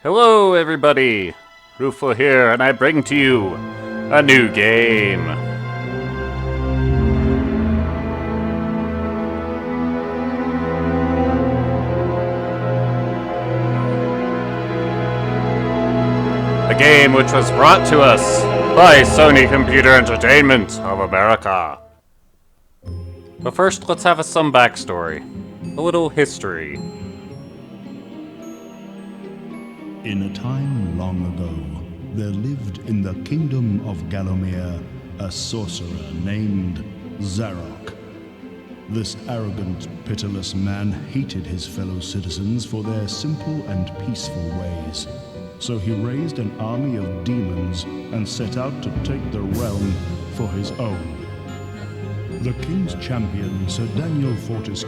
Hello everybody! Rufo here, and I bring to you a new game. A game which was brought to us by Sony Computer Entertainment of America. But first, let's have some backstory. A little history. In a time long ago, there lived in the kingdom of Gallowmere a sorcerer named Zarok. This arrogant, pitiless man hated his fellow citizens for their simple and peaceful ways. So he raised an army of demons and set out to take the realm for his own. The king's champion, Sir Daniel Fortesque,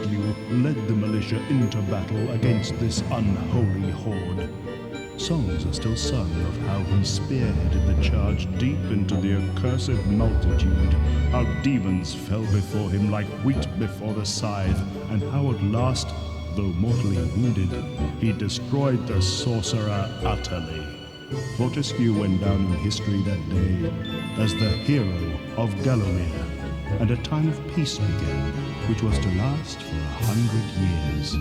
led the militia into battle against this unholy horde. Songs are still sung of how he spearheaded the charge deep into the accursed multitude, how demons fell before him like wheat before the scythe, and how at last, though mortally wounded, he destroyed the sorcerer utterly. Fortesque went down in history that day as the hero of Gallowmere, and a time of peace began, which was to last for 100 years.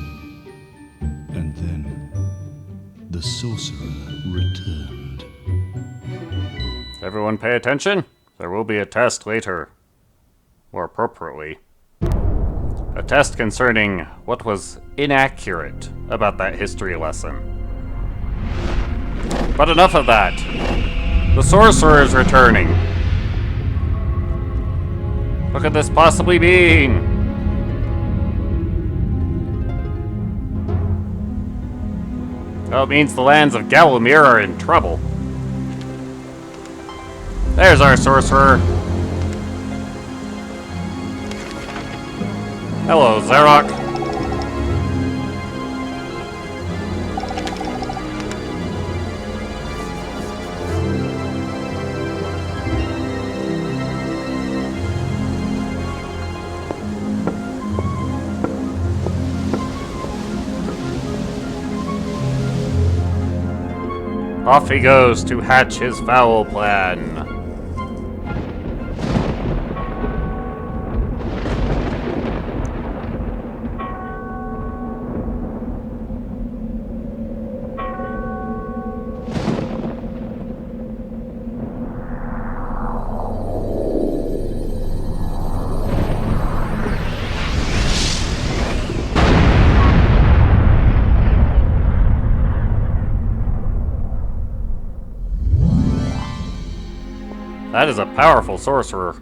And then the sorcerer returned. Everyone pay attention. There will be a test later. More appropriately, a test concerning what was inaccurate about that history lesson. But enough of that. The sorcerer is returning. What could this possibly mean? Well, it means the lands of Gallowmere are in trouble. There's our sorcerer. Hello, Zarok. Off he goes to hatch his foul plan. That is a powerful sorcerer.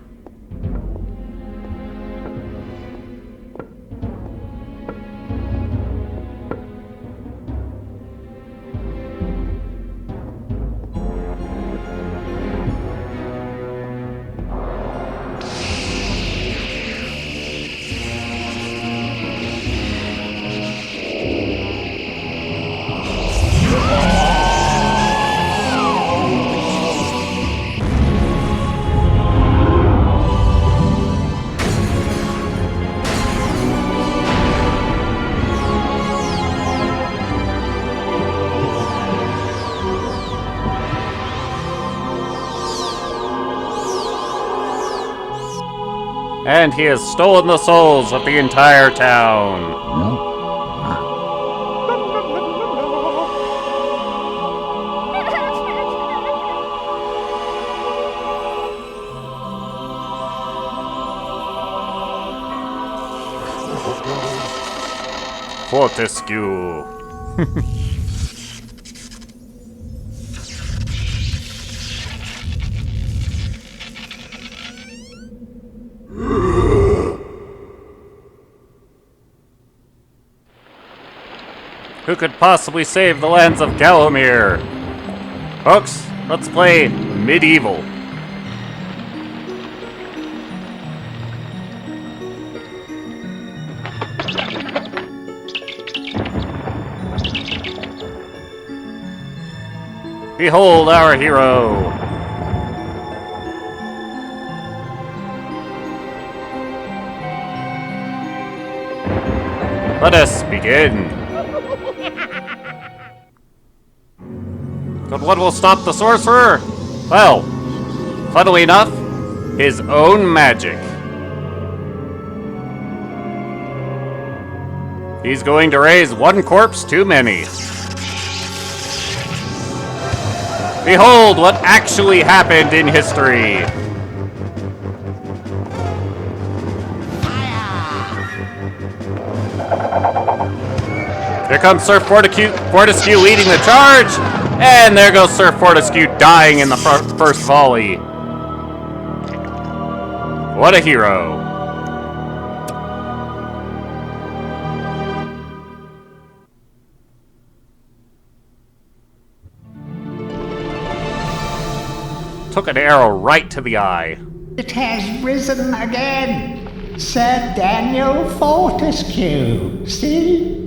And he has stolen the souls of the entire town. Fortesque. Who could possibly save the lands of Gallowmere? Folks, let's play MediEvil. Behold our hero! Let us begin. But what will stop the sorcerer? Well, funnily enough, his own magic. He's going to raise one corpse too many. Behold what actually happened in history. Here comes Sir Fortesque leading the charge, and there goes Sir Fortesque dying in the first volley. What a hero. Took an arrow right to the eye. It has risen again. Sir Daniel Fortesque. See?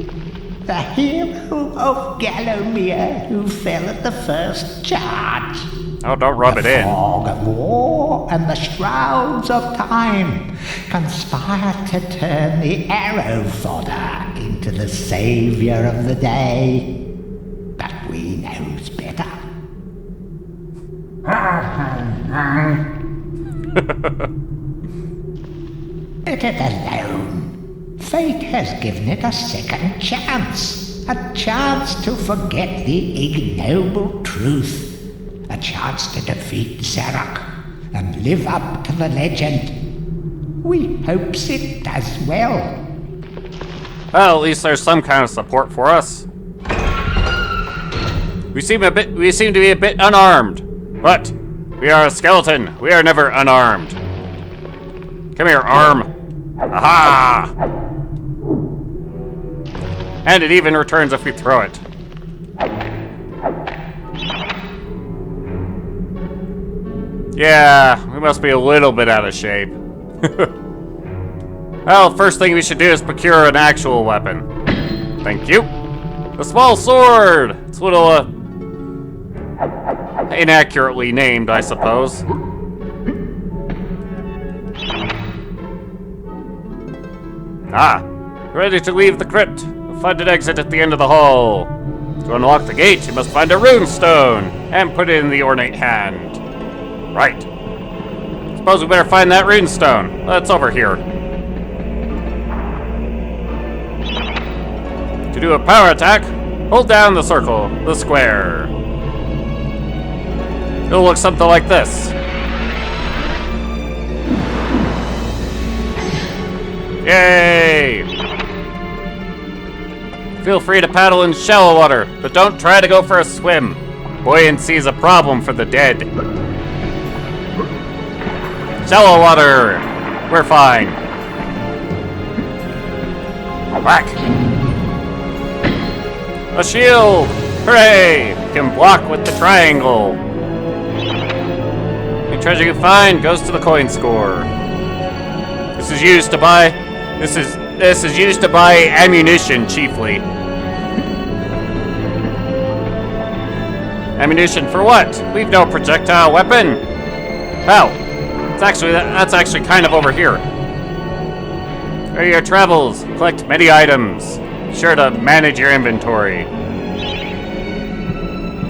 The hero of Gallowmere who fell at the first charge. Oh, don't rub it in. The fog of war and the shrouds of time conspire to turn the arrow fodder into the savior of the day. But we knows better. Let it alone. Fate has given it a second chance. A chance to forget the ignoble truth. A chance to defeat Zarok and live up to the legend. We hopes it does well. Well, at least there's some kind of support for us. We seem to be a bit unarmed. But we are a skeleton. We are never unarmed. Come here, arm. Aha! And it even returns if we throw it. Yeah, we must be a little bit out of shape. Well, first thing we should do is procure an actual weapon. Thank you. A small sword! It's a little, inaccurately named, I suppose. Ah, ready to leave the crypt. You'll find an exit at the end of the hall. To unlock the gate, you must find a rune stone and put it in the ornate hand. Right. Suppose we better find that rune stone. It's over here. To do a power attack, hold down the circle, the square. It'll look something like this. Yay! Feel free to paddle in shallow water, but don't try to go for a swim. Buoyancy is a problem for the dead. Shallow water! We're fine. Whack! A shield! Hooray! You can block with the triangle. Any treasure you find goes to the coin score. This is used to buy ammunition chiefly. Ammunition for what? We've no projectile weapon. Well, that's actually kind of over here. There are your travels. Collect many items. Be sure to manage your inventory.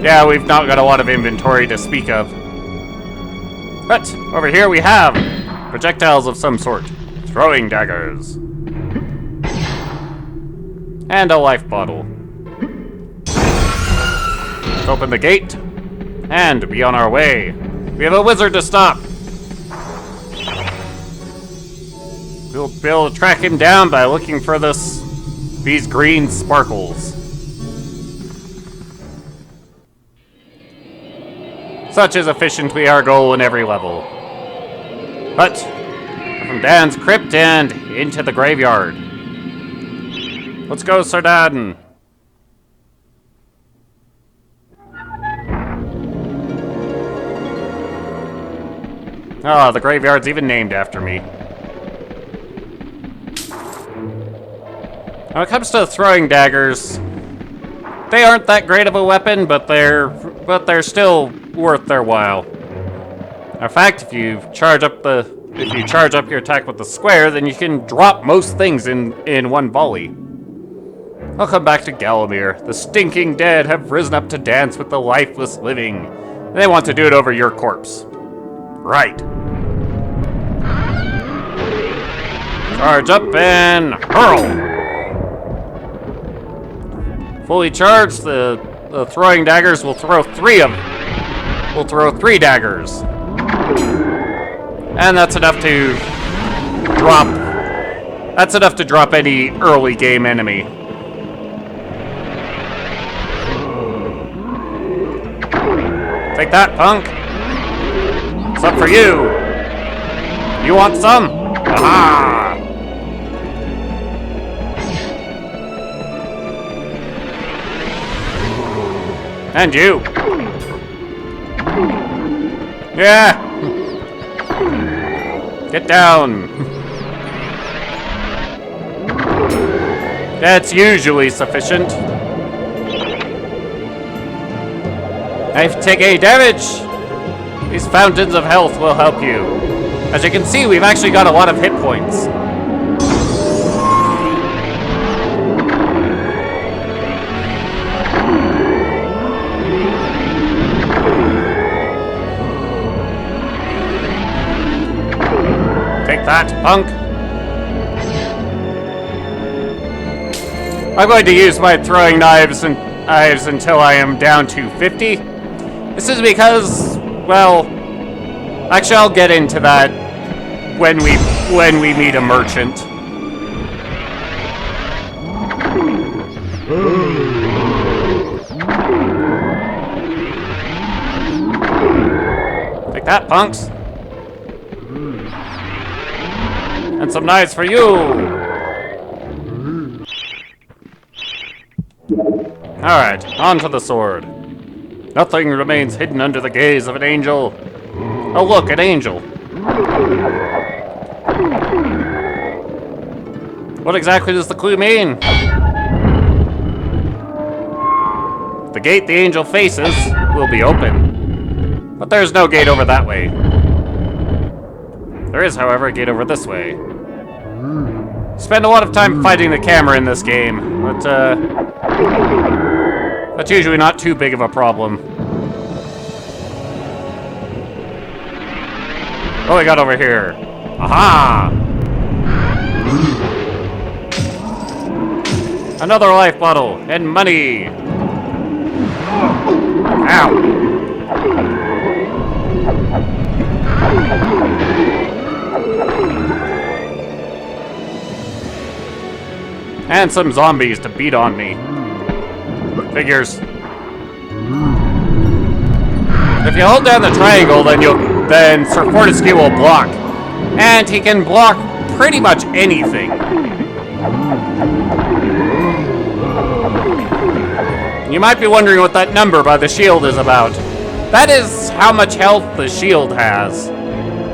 Yeah, we've not got a lot of inventory to speak of. But over here we have projectiles of some sort. Throwing daggers. And a life bottle. Let's open the gate and be on our way. We have a wizard to stop. We'll be able to track him down by looking for these green sparkles. Such is efficiently our goal in every level. But from Dan's crypt and into the graveyard. Let's go, Sir Dan. Ah, the graveyard's even named after me. When it comes to throwing daggers, they aren't that great of a weapon, but they're still worth their while. In fact, if you charge up your attack with the square, then you can drop most things in one volley. I'll come back to Gallowmere. The stinking dead have risen up to dance with the lifeless living. They want to do it over your corpse. Right. Charge up and hurl! Fully charged, the throwing daggers will throw 3 daggers. And that's enough to drop... That's enough to drop any early game enemy. Take that, punk. It's up for you. You want some? Aha! And you. Yeah. Get down. That's usually sufficient. If you take any damage, these fountains of health will help you. As you can see, we've actually got a lot of hit points. Take that, punk. I'm going to use my throwing knives until I am down to 50. This is because, well, actually I'll get into that when we meet a merchant. Take that, punks. And some knives for you. Alright, on to the sword. Nothing remains hidden under the gaze of an angel. Oh look, an angel. What exactly does the clue mean? The gate the angel faces will be open. But there's no gate over that way. There is, however, a gate over this way. Spend a lot of time fighting the camera in this game, but that's usually not too big of a problem. What do we got over here? Aha! Another life bottle and money. Ow! And some zombies to beat on me. Figures. If you hold down the triangle, then Sir Fortesque will block. And he can block pretty much anything. You might be wondering what that number by the shield is about. That is how much health the shield has.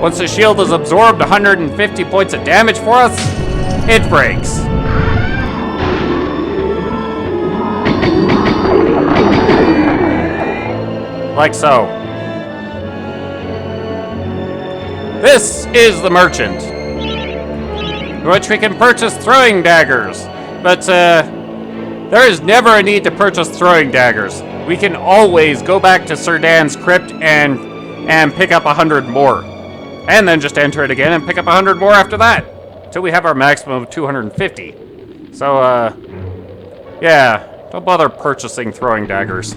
Once the shield has absorbed 150 points of damage for us, it breaks. Like so. This is the merchant, which we can purchase throwing daggers, but there is never a need to purchase throwing daggers. We can always go back to Sir Dan's crypt and pick up 100 more, and then just enter it again and pick up 100 more after that, till we have our maximum of 250. So, yeah, don't bother purchasing throwing daggers.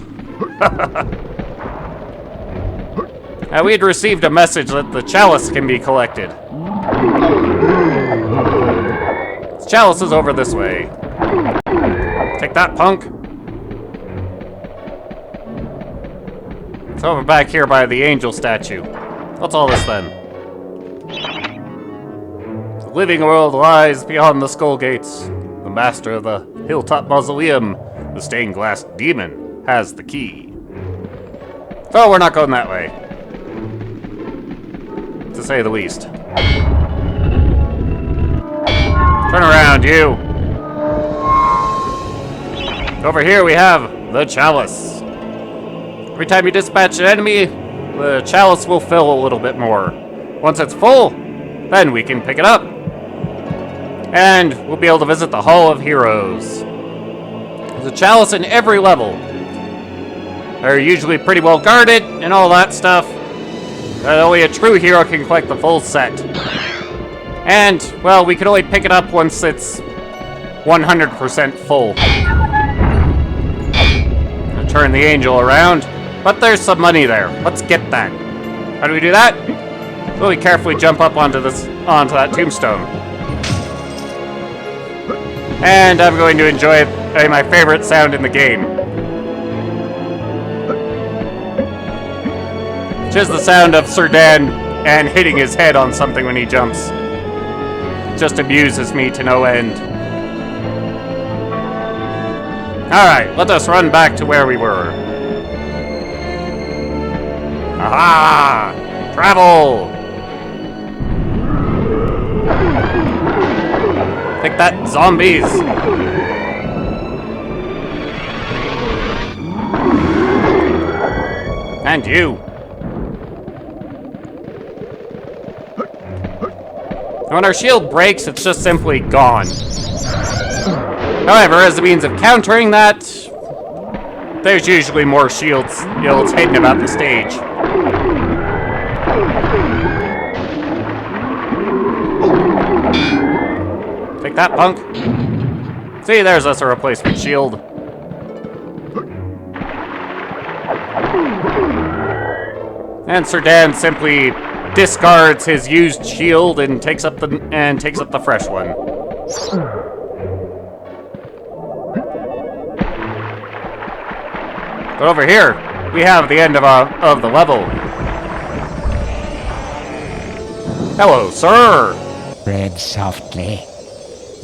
We had received a message that the chalice can be collected. The chalice is over this way. Take that, punk. It's over back here by the angel statue. What's all this then? The living world lies beyond the skull gates. The master of the hilltop mausoleum, the stained glass demon, has the key. Oh, we're not going that way. To say the least. Turn around, you! Over here we have the chalice. Every time you dispatch an enemy, the chalice will fill a little bit more. Once it's full, then we can pick it up. And we'll be able to visit the Hall of Heroes. There's a chalice in every level. They're usually pretty well guarded and all that stuff. But only a true hero can collect the full set. And, well, we can only pick it up once it's 100% full. I'll turn the angel around, but there's some money there. Let's get that. How do we do that? Well, we carefully jump up onto that tombstone. And I'm going to enjoy my favorite sound in the game. Which is the sound of Sir Dan and hitting his head on something when he jumps. It just amuses me to no end. Alright, let us run back to where we were. Aha! Travel! Take that, zombies! And you! When our shield breaks, it's just simply gone. However, as a means of countering that, there's usually more shields hidden about the stage. Take that, punk. See, there's us a replacement shield. And Sir Dan simply discards his used shield and takes up the fresh one. But over here, we have the end of the level. Hello, sir. Tread softly.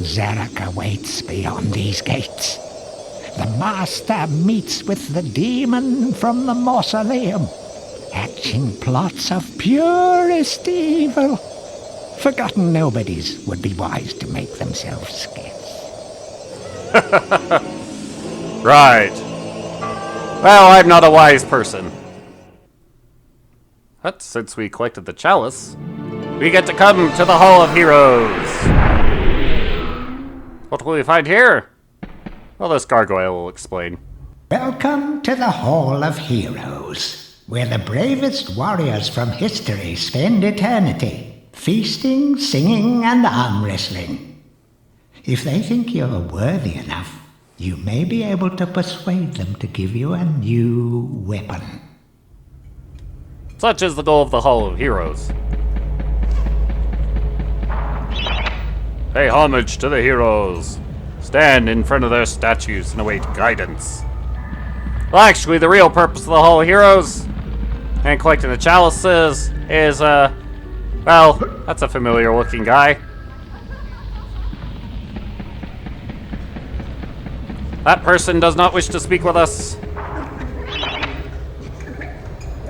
Zarok awaits beyond these gates. The master meets with the demon from the mausoleum, hatching plots of purest evil. Forgotten nobodies would be wise to make themselves scarce. Right. Well, I'm not a wise person. But since we collected the chalice, we get to come to the Hall of Heroes. What will we find here? Well, this gargoyle will explain. Welcome to the Hall of Heroes, where the bravest warriors from history spend eternity, feasting, singing, and arm wrestling. If they think you're worthy enough, you may be able to persuade them to give you a new weapon. Such is the goal of the Hall of Heroes. Pay homage to the heroes. Stand in front of their statues and await guidance. Well, actually, the real purpose of the Hall of Heroes and collecting the chalices is, well, that's a familiar looking guy. That person does not wish to speak with us.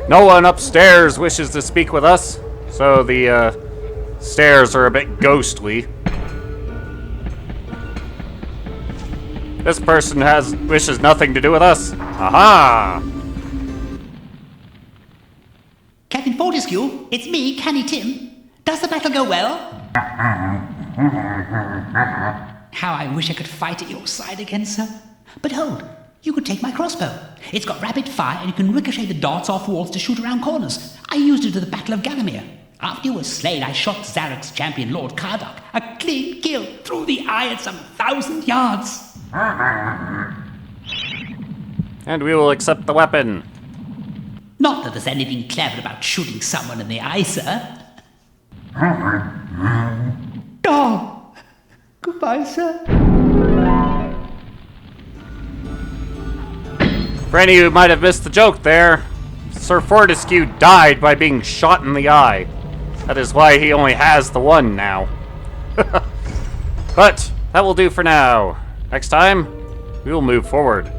No one upstairs wishes to speak with us, so the stairs are a bit ghostly. This person wishes nothing to do with us. Aha! Captain Fortesque, it's me, Canny Tim. Does the battle go well? How I wish I could fight at your side again, sir. But hold, you could take my crossbow. It's got rapid fire and you can ricochet the darts off walls to shoot around corners. I used it at the Battle of Gallowmere. After you were slain, I shot Zarok's champion, Lord Kardok. A clean kill through the eye at some 1,000 yards. And we will accept the weapon. Not that there's anything clever about shooting someone in the eye, sir. Oh, goodbye, sir. For any who might have missed the joke there, Sir Fortesque died by being shot in the eye. That is why he only has the one now. But that will do for now. Next time, we will move forward.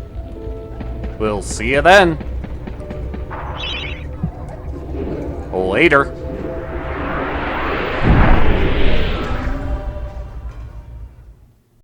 We'll see you then. Later.